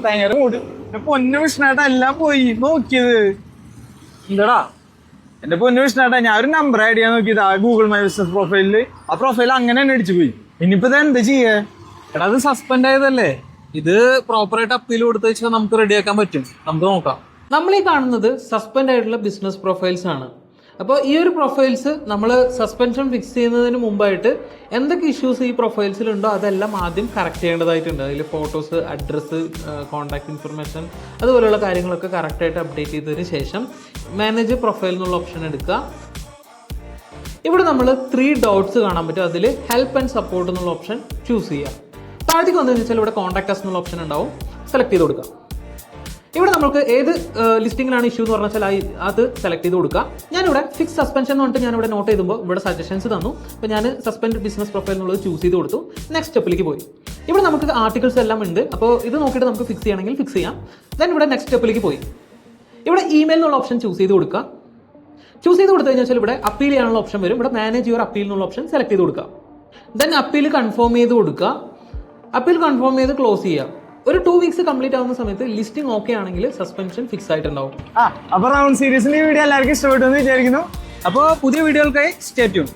ഭയങ്കര മൂട്. പൊന്നു വിഷ്ണേട്ടാ എല്ലാം പോയി നോക്കിയത്. എന്താടാ എന്റെ പൊന്നു വിഷ്ണേട്ടാ, ഞാൻ ഒരു നമ്പർ ആഡ് ചെയ്യാൻ നോക്കിയത് ആ ഗൂഗിൾ മൈ ബിസിനസ് പ്രൊഫൈലില്. ആ പ്രൊഫൈൽ അങ്ങനെ തന്നെ അടിച്ചു പോയി. ഇനിയിപ്പോ ഇത് എന്താ ചെയ്യേ? എടാ അത് സസ്പെൻഡ് ആയതല്ലേ, ഇത് പ്രോപ്പറായിട്ട് അപ്പീൽ കൊടുത്തു വെച്ചാൽ നമുക്ക് റെഡിയാക്കാൻ പറ്റും. നമുക്ക് നോക്കാം. നമ്മൾ ഈ കാണുന്നത് സസ്പെൻഡ് ആയിട്ടുള്ള ബിസിനസ് പ്രൊഫൈൽസ് ആണ്. അപ്പോൾ ഈ ഒരു പ്രൊഫൈൽസ് നമ്മൾ സസ്പെൻഷൻ ഫിക്സ് ചെയ്യുന്നതിന് മുമ്പായിട്ട് എന്തൊക്കെ ഇഷ്യൂസ് ഈ പ്രൊഫൈൽസിലുണ്ടോ അതെല്ലാം ആദ്യം കറക്റ്റ് ചെയ്യേണ്ടതായിട്ടുണ്ട്. അതിൽ ഫോട്ടോസ്, അഡ്രസ്സ്, കോൺടാക്ട് ഇൻഫർമേഷൻ അതുപോലെയുള്ള കാര്യങ്ങളൊക്കെ കറക്റ്റായിട്ട് അപ്ഡേറ്റ് ചെയ്തതിന് ശേഷം മാനേജ് പ്രൊഫൈൽ എന്നുള്ള ഓപ്ഷൻ എടുക്കുക. ഇവിടെ നമ്മൾ 3 ഡോട്ട്സ് കാണാൻ പറ്റും. അതിൽ ഹെൽപ്പ് ആൻഡ് സപ്പോർട്ട് എന്നുള്ള ഓപ്ഷൻ ചൂസ് ചെയ്യുക. താഴത്തേക്ക് വന്നതെന്ന് വെച്ചാൽ ഇവിടെ കോൺടാക്ട് അസ് എന്നുള്ള ഓപ്ഷൻ ഉണ്ടാവും, സെലക്ട് ചെയ്ത് കൊടുക്കുക. ഇവിടെ നമുക്ക് ഏത് ലിസ്റ്റിങ്ങിലാണ് ഇഷ്യൂ എന്ന് പറഞ്ഞാൽ അത് സെലക്ട് ചെയ്ത് കൊടുക്കുക. ഞാനിവിടെ ഫിക്സ് സസ്പെൻഷൻ എന്ന് പറഞ്ഞിട്ട് ഞാനിവിടെ നോട്ട് ചെയ്തുമ്പോൾ ഇവിടെ സജഷൻസ് തന്നു. അപ്പോൾ ഞാൻ സസ്പെൻഡ് ബിസിനസ് പ്രൊഫൈൽ എന്നുള്ളത് ചൂസ് ചെയ്ത് കൊടുത്തു. നെക്സ്റ്റ് സ്റ്റെപ്പിലേക്ക് പോയി. ഇവിടെ നമുക്ക് ആർട്ടിക്കിൾസ് എല്ലാം ഉണ്ട്. അപ്പോൾ ഇത് നോക്കിയിട്ട് നമുക്ക് ഫിക്സ് ചെയ്യണമെങ്കിൽ ഫിക്സ് ചെയ്യാം. ദെൻ ഇവിടെ നെക്സ്റ്റ് സ്റ്റെപ്പിലേക്ക് പോയി. ഇവിടെ ഇമെയിൽ എന്നുള്ള ഓപ്ഷൻ ചൂസ് ചെയ്ത് കൊടുക്കുക. ചൂസ് ചെയ്ത് കൊടുത്തു കഴിഞ്ഞാൽ ഇവിടെ അപ്പീൽ ചെയ്യാനുള്ള ഓപ്ഷൻ വരും. ഇവിടെ മാനേജ് യുവർ അപ്പീൽ എന്നുള്ള ഓപ്ഷൻ സെലക്ട് ചെയ്ത് കൊടുക്കുക. ദെൻ അപ്പീൽ കൺഫേം ചെയ്ത് കൊടുക്കുക. അപ്പീൽ കൺഫേം ചെയ്ത് ക്ലോസ് ചെയ്യുക. ഒരു 2 വീക്സ് കംപ്ലീറ്റ് ആവുന്ന സമയത്ത് ലിസ്റ്റിംഗ് ഓക്കെ ആണെങ്കിൽ സസ്പെൻഷൻ ഫിക്സ് ആയിട്ടുണ്ടാവും. അപ്പൊ റൗണ്ട് സീരീസിന്റെ വീഡിയോ എല്ലാവർക്കും ഇഷ്ടപ്പെട്ടു എന്ന് വിചാരിക്കുന്നു. അപ്പോൾ പുതിയ വീഡിയോകൾക്കായി സ്റ്റേ ട്യൂൺ.